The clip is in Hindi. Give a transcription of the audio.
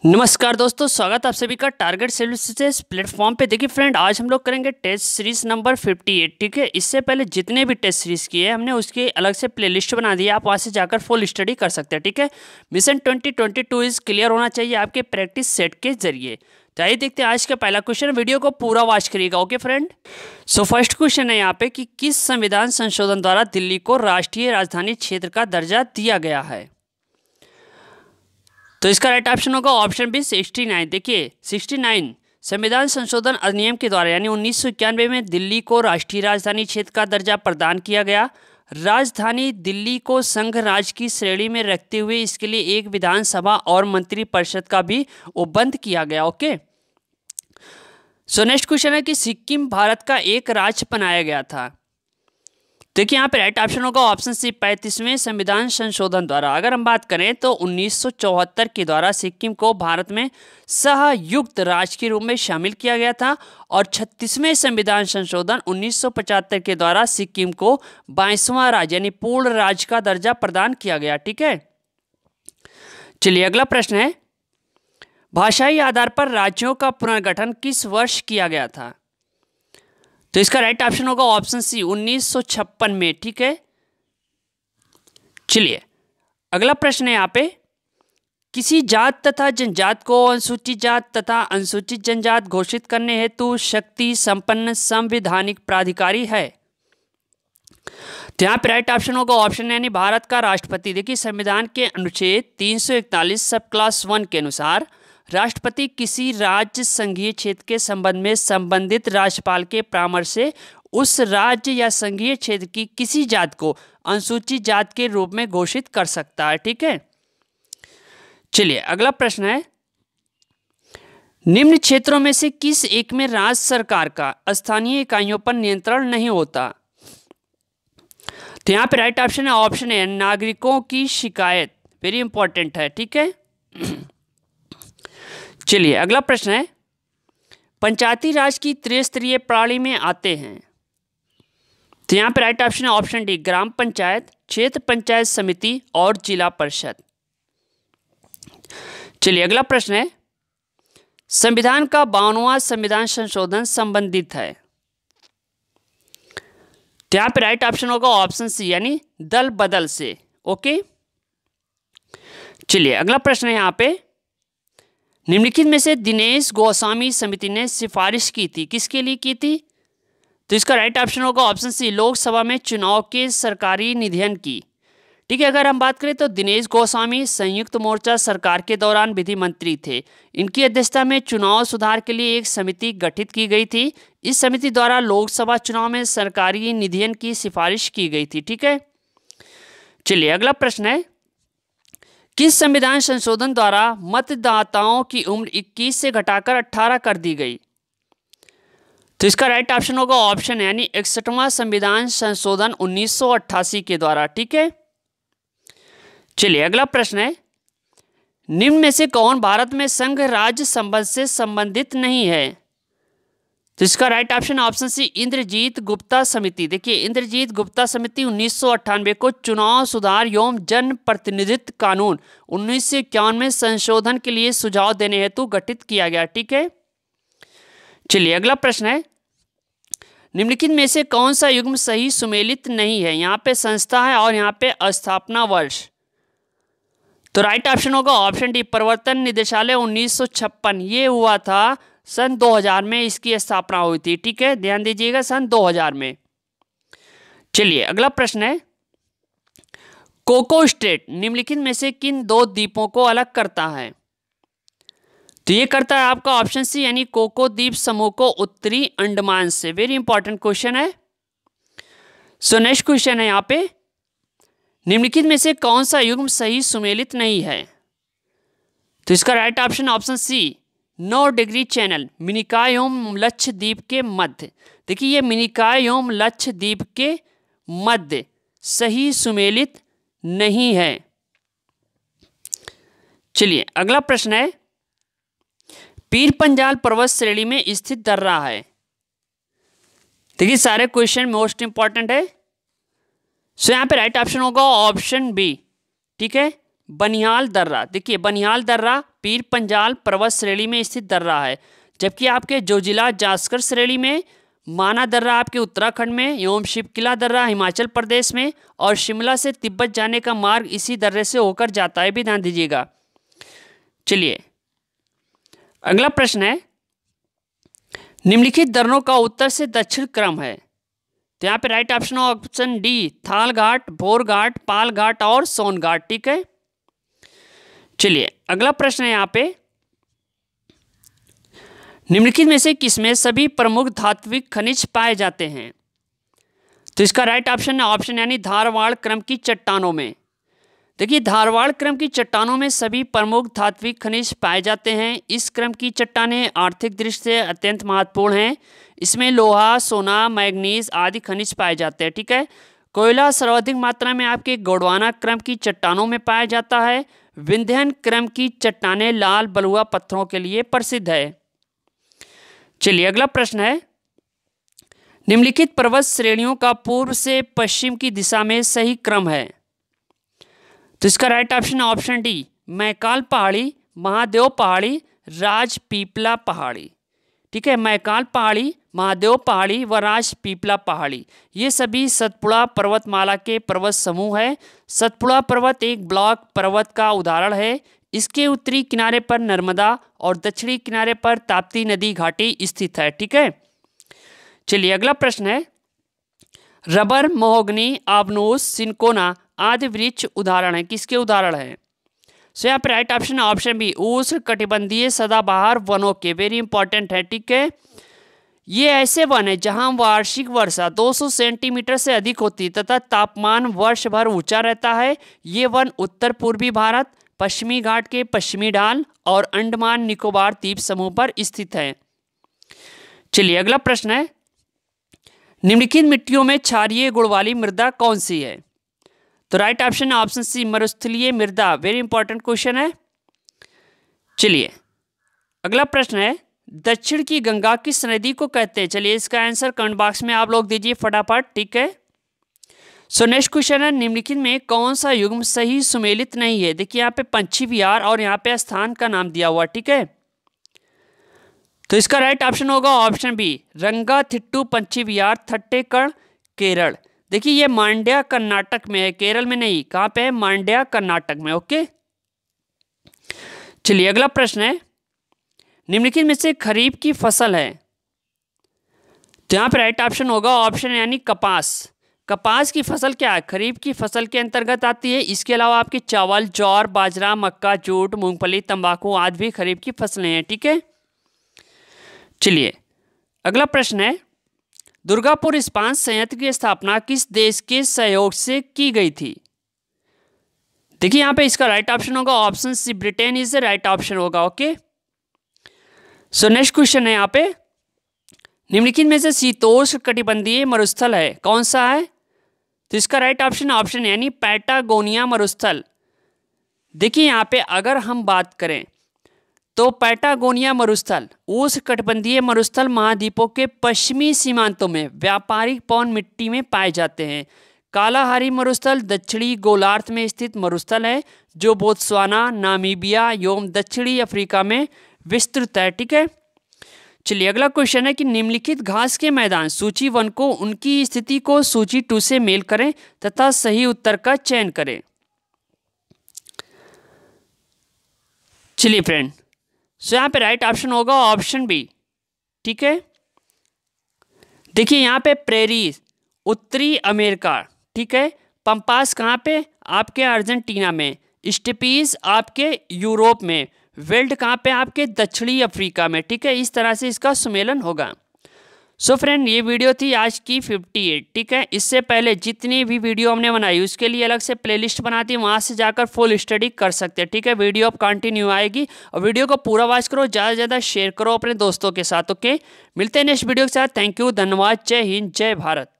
नमस्कार दोस्तों, स्वागत आप सभी का टारगेट सर्विसेज प्लेटफॉर्म पे। देखिए फ्रेंड, आज हम लोग करेंगे टेस्ट सीरीज नंबर 58। ठीक है, इससे पहले जितने भी टेस्ट सीरीज किए हैं हमने उसकी अलग से प्लेलिस्ट बना दी है, आप वहाँ से जाकर फुल स्टडी कर सकते हैं। ठीक है, मिशन 2022 इज क्लियर होना चाहिए आपके प्रैक्टिस सेट के जरिए। तो आइए देखते हैं आज का पहला क्वेश्चन। वीडियो को पूरा वॉच करिएगा, okay friend. So first question है यहाँ पे कि किस संविधान संशोधन द्वारा दिल्ली को राष्ट्रीय राजधानी क्षेत्र का दर्जा दिया गया है। तो इसका राइट ऑप्शन होगा ऑप्शन बी 69। देखिए 69 संविधान संशोधन अधिनियम के द्वारा यानी 1991 में दिल्ली को राष्ट्रीय राजधानी क्षेत्र का दर्जा प्रदान किया गया। राजधानी दिल्ली को संघ राज्य की श्रेणी में रखते हुए इसके लिए एक विधानसभा और मंत्री परिषद का भी उपबंध किया गया। ओके, सो नेक्स्ट क्वेश्चन है कि सिक्किम भारत का एक राज्य बनाया गया था। देखिए यहाँ पे राइट ऑप्शन होगा ऑप्शन सी 35वें संविधान संशोधन द्वारा। अगर हम बात करें तो 1974 के द्वारा सिक्किम को भारत में सहयुक्त राज्य के रूप में शामिल किया गया था और 36वें संविधान संशोधन 1975 के द्वारा सिक्किम को 22वां राज्य यानी पूर्ण राज्य का दर्जा प्रदान किया गया। ठीक है, चलिए अगला प्रश्न है, भाषाई आधार पर राज्यों का पुनर्गठन किस वर्ष किया गया था। तो इसका राइट ऑप्शन होगा ऑप्शन सी 1956 में। ठीक है, चलिए अगला प्रश्न है यहाँ पे, किसी जात तथा जनजात को अनुसूचित जात तथा अनुसूचित जनजात घोषित करने हेतु शक्ति संपन्न संवैधानिक प्राधिकारी है। तो यहाँ पे राइट ऑप्शन होगा ऑप्शन यानी भारत का राष्ट्रपति। देखिए संविधान के अनुच्छेद 341 सब क्लास 1 के अनुसार राष्ट्रपति किसी राज्य संघीय क्षेत्र के संबंध में संबंधित राज्यपाल के परामर्श से उस राज्य या संघीय क्षेत्र की किसी जात को अनुसूचित जात के रूप में घोषित कर सकता है। ठीक है, चलिए अगला प्रश्न है, निम्न क्षेत्रों में से किस एक में राज्य सरकार का स्थानीय इकाइयों पर नियंत्रण नहीं होता। तो यहाँ पे राइट ऑप्शन है ऑप्शन ए नागरिकों की शिकायत, वेरी इंपॉर्टेंट है। ठीक है, चलिए अगला प्रश्न है, पंचायती राज की त्रिस्तरीय प्रणाली में आते हैं। तो यहाँ पे राइट ऑप्शन है ऑप्शन डी ग्राम पंचायत, क्षेत्र पंचायत समिति और जिला परिषद। चलिए अगला प्रश्न है, संविधान का 52वां संविधान संशोधन संबंधित है। तो यहाँ पे राइट ऑप्शन होगा ऑप्शन सी यानी दल बदल से। ओके, चलिए अगला प्रश्न है यहाँ पे, निम्नलिखित में से दिनेश गोस्वामी समिति ने सिफारिश की थी, किसके लिए की थी। तो इसका राइट ऑप्शन होगा ऑप्शन सी लोकसभा में चुनाव के सरकारी निधियन की। ठीक है, अगर हम बात करें तो दिनेश गोस्वामी संयुक्त मोर्चा सरकार के दौरान विधि मंत्री थे। इनकी अध्यक्षता में चुनाव सुधार के लिए एक समिति गठित की गई थी। इस समिति द्वारा लोकसभा चुनाव में सरकारी निधियन की सिफारिश की गई थी। ठीक है, चलिए अगला प्रश्न है, किस संविधान संशोधन द्वारा मतदाताओं की उम्र 21 से घटाकर 18 कर दी गई। तो इसका राइट ऑप्शन होगा ऑप्शन यानी 61वां संविधान संशोधन 1988 के द्वारा। ठीक है, चलिए अगला प्रश्न है, निम्न में से कौन भारत में संघ राज्य संबंध से संबंधित नहीं है। तो इसका right option option C Indrajit Gupta समिति। देखिए इंद्रजीत गुप्ता समिति 1998 को चुनाव सुधार एवं जन प्रतिनिधित्व कानून 1951 में संशोधन के लिए सुझाव देने हेतु गठित किया गया। ठीक है, चलिए अगला प्रश्न है, निम्नलिखित में से कौन सा युग्म सही सुमेलित नहीं है। यहाँ पे संस्था है और यहाँ पे स्थापना वर्ष। तो राइट ऑप्शन होगा ऑप्शन डी प्रवर्तन निदेशालय 1956, ये हुआ था सन 2000 में इसकी स्थापना हुई थी। ठीक है, ध्यान दीजिएगा सन 2000 में। चलिए अगला प्रश्न है, कोको स्टेट निम्नलिखित में से किन दो द्वीपों को अलग करता है। तो ये करता है आपका ऑप्शन सी यानी कोको द्वीप समूह को उत्तरी अंडमान से। वेरी इंपॉर्टेंट क्वेश्चन है। सो नेक्स्ट क्वेश्चन है यहाँ पे, निम्नलिखित में से कौन सा युग्म सही सुमेलित नहीं है। तो इसका right option option C 9 degree channel Minicoy एवं लक्षद्वीप के मध्य। देखिए ये मिनिकॉय एवं लक्षद्वीप के मध्य सही सुमेलित नहीं है। चलिए अगला प्रश्न है, पीर पंजाल पर्वत श्रेणी में स्थित दर्रा है। देखिए सारे क्वेश्चन मोस्ट इंपॉर्टेंट है। सो यहाँ पे राइट ऑप्शन होगा ऑप्शन बी। ठीक है, बनिहाल दर्रा। देखिए बनिहाल दर्रा पीर पंजाल पर्वत श्रेणी में स्थित दर्रा है, जबकि आपके जोजिला जास्कर श्रेणी में, माना दर्रा आपके उत्तराखंड में एवं शिवकिला दर्रा हिमाचल प्रदेश में, और शिमला से तिब्बत जाने का मार्ग इसी दर्रे से होकर जाता है, भी ध्यान दीजिएगा। चलिए अगला प्रश्न है, निम्नलिखित दर्रों का उत्तर से दक्षिण क्रम है। तो यहाँ पे राइट ऑप्शन ऑप्शन डी, थाल घाट, भोर घाट, पाल घाट और सोन घाट। ठीक है, चलिए अगला प्रश्न है यहाँ पे, निम्नलिखित में से किसमें सभी प्रमुख धात्विक खनिज पाए जाते हैं। तो इसका राइट ऑप्शन है ऑप्शन यानी धारवाड़ क्रम की चट्टानों में। देखिए धारवाड़ क्रम की चट्टानों में सभी प्रमुख धात्विक खनिज पाए जाते हैं। इस क्रम की चट्टानें आर्थिक दृष्टि से अत्यंत महत्वपूर्ण हैं। इसमें लोहा, सोना, मैग्नीज आदि खनिज पाए जाते हैं। ठीक है, कोयला सर्वाधिक मात्रा में आपके गोंडवाना क्रम की चट्टानों में पाया जाता है। विंध्यन क्रम की चट्टानें लाल बलुआ पत्थरों के लिए प्रसिद्ध है। चलिए अगला प्रश्न है, निम्नलिखित पर्वत श्रेणियों का पूर्व से पश्चिम की दिशा में सही क्रम है। तो इसका राइट ऑप्शन है ऑप्शन डी, मैकाल पहाड़ी, महादेव पहाड़ी, राजपीपला पहाड़ी। ठीक है, मैकाल पहाड़ी, महादेव पहाड़ी व राजपीपला पहाड़ी ये सभी सतपुड़ा पर्वतमाला के पर्वत समूह है। सतपुड़ा पर्वत एक ब्लॉक पर्वत का उदाहरण है। इसके उत्तरी किनारे पर नर्मदा और दक्षिणी किनारे पर ताप्ती नदी घाटी स्थित है। ठीक है, चलिए अगला प्रश्न है, रबर, महोगनी, आबनूस, सिनकोना आदि वृक्ष उदाहरण है, किसके उदाहरण है। सो यहाँ पे राइट ऑप्शन है ऑप्शन बी, उष्ण कटिबंधीय सदाबहार वनों के। वेरी इंपॉर्टेंट है। ठीक है, ये ऐसे वन है जहाँ वार्षिक वर्षा 200 सेंटीमीटर से अधिक होती है तथा तापमान वर्ष भर ऊंचा रहता है। ये वन उत्तर पूर्वी भारत, पश्चिमी घाट के पश्चिमी ढाल और अंडमान निकोबार द्वीप समूह पर स्थित है। चलिए अगला प्रश्न है, निम्नलिखित मिट्टियों में क्षारीय गुण वाली मृदा कौन सी है। तो राइट ऑप्शन है ऑप्शन सी, मरुस्थलीय मृदा। वेरी इंपॉर्टेंट क्वेश्चन है। चलिए अगला प्रश्न है, दक्षिण की गंगा किस नदी को कहते हैं। चलिए इसका आंसर कमेंट बॉक्स में आप लोग दीजिए फटाफट। ठीक है, सो नेक्स्ट क्वेश्चन है, निम्नलिखित में कौन सा युग्म सही सुमेलित नहीं है। देखिए यहाँ पे पंछी विहार और यहाँ पे स्थान का नाम दिया हुआ। ठीक है, तो इसका राइट ऑप्शन होगा ऑप्शन बी, रंगाथिट्टू पंछी विहार, थट्टेकड़, केरल। देखिए ये मांड्या कर्नाटक में है, केरल में नहीं। कहाँ पे है, मांड्या कर्नाटक में। ओके, चलिए अगला प्रश्न है, निम्नलिखित में से खरीफ की फसल है। तो यहाँ पे राइट ऑप्शन होगा ऑप्शन यानी कपास। कपास की फसल क्या है, खरीफ की फसल के अंतर्गत आती है। इसके अलावा आपके चावल, ज्वार, बाजरा, मक्का, जूट, मूंगफली, तंबाकू आदि भी खरीफ की फसलें हैं। ठीक है, चलिए अगला प्रश्न है, दुर्गापुर इस्पात संयंत्र की स्थापना किस देश के सहयोग से की गई थी। देखिए यहाँ पे इसका राइट ऑप्शन होगा option C, Britain is the right option होगा। ओके, सो नेक्स्ट क्वेश्चन है यहाँ पे, निम्नलिखित में से शीतोष्ण कटिबंधीय मरुस्थल है, कौन सा है। तो इसका राइट ऑप्शन ऑप्शन यानी पैटागोनिया मरुस्थल। देखिए यहाँ पे अगर हम बात करें तो पैटागोनिया मरुस्थल उष्णकटिबंधीय मरुस्थल महाद्वीपों के पश्चिमी सीमांतों में व्यापारिक पवन मिट्टी में पाए जाते हैं। कालाहारी मरुस्थल दक्षिणी गोलार्ध में स्थित मरुस्थल है जो बोत्सवाना, नामीबिया एवं दक्षिणी अफ्रीका में विस्तृत है। ठीक है, चलिए अगला क्वेश्चन है कि निम्नलिखित घास के मैदान सूची 1 को उनकी स्थिति को सूची 2 से मेल करें तथा सही उत्तर का चयन करें। चलिए फ्रेंड, सो यहाँ पे राइट ऑप्शन होगा ऑप्शन बी। ठीक है, देखिए यहाँ पे प्रेरी उत्तरी अमेरिका। ठीक है, पंपास कहाँ पे, आपके अर्जेंटीना में, स्टेपीज आपके यूरोप में, वेल्ड कहाँ पे, आपके दक्षिणी अफ्रीका में। ठीक है, इस तरह से इसका सुमेलन होगा। सो फ्रेंड, ये वीडियो थी आज की 58। ठीक है, इससे पहले जितनी भी वीडियो हमने बनाई उसके लिए अलग से प्लेलिस्ट बनाती है, वहाँ से जाकर फुल स्टडी कर सकते हैं। ठीक है, वीडियो अब कंटिन्यू आएगी और वीडियो को पूरा वॉच करो, ज़्यादा से ज़्यादा शेयर करो अपने दोस्तों के साथ। ओके, मिलते हैं नेक्स्ट वीडियो के साथ। थैंक यू, धन्यवाद, जय हिंद, जय भारत।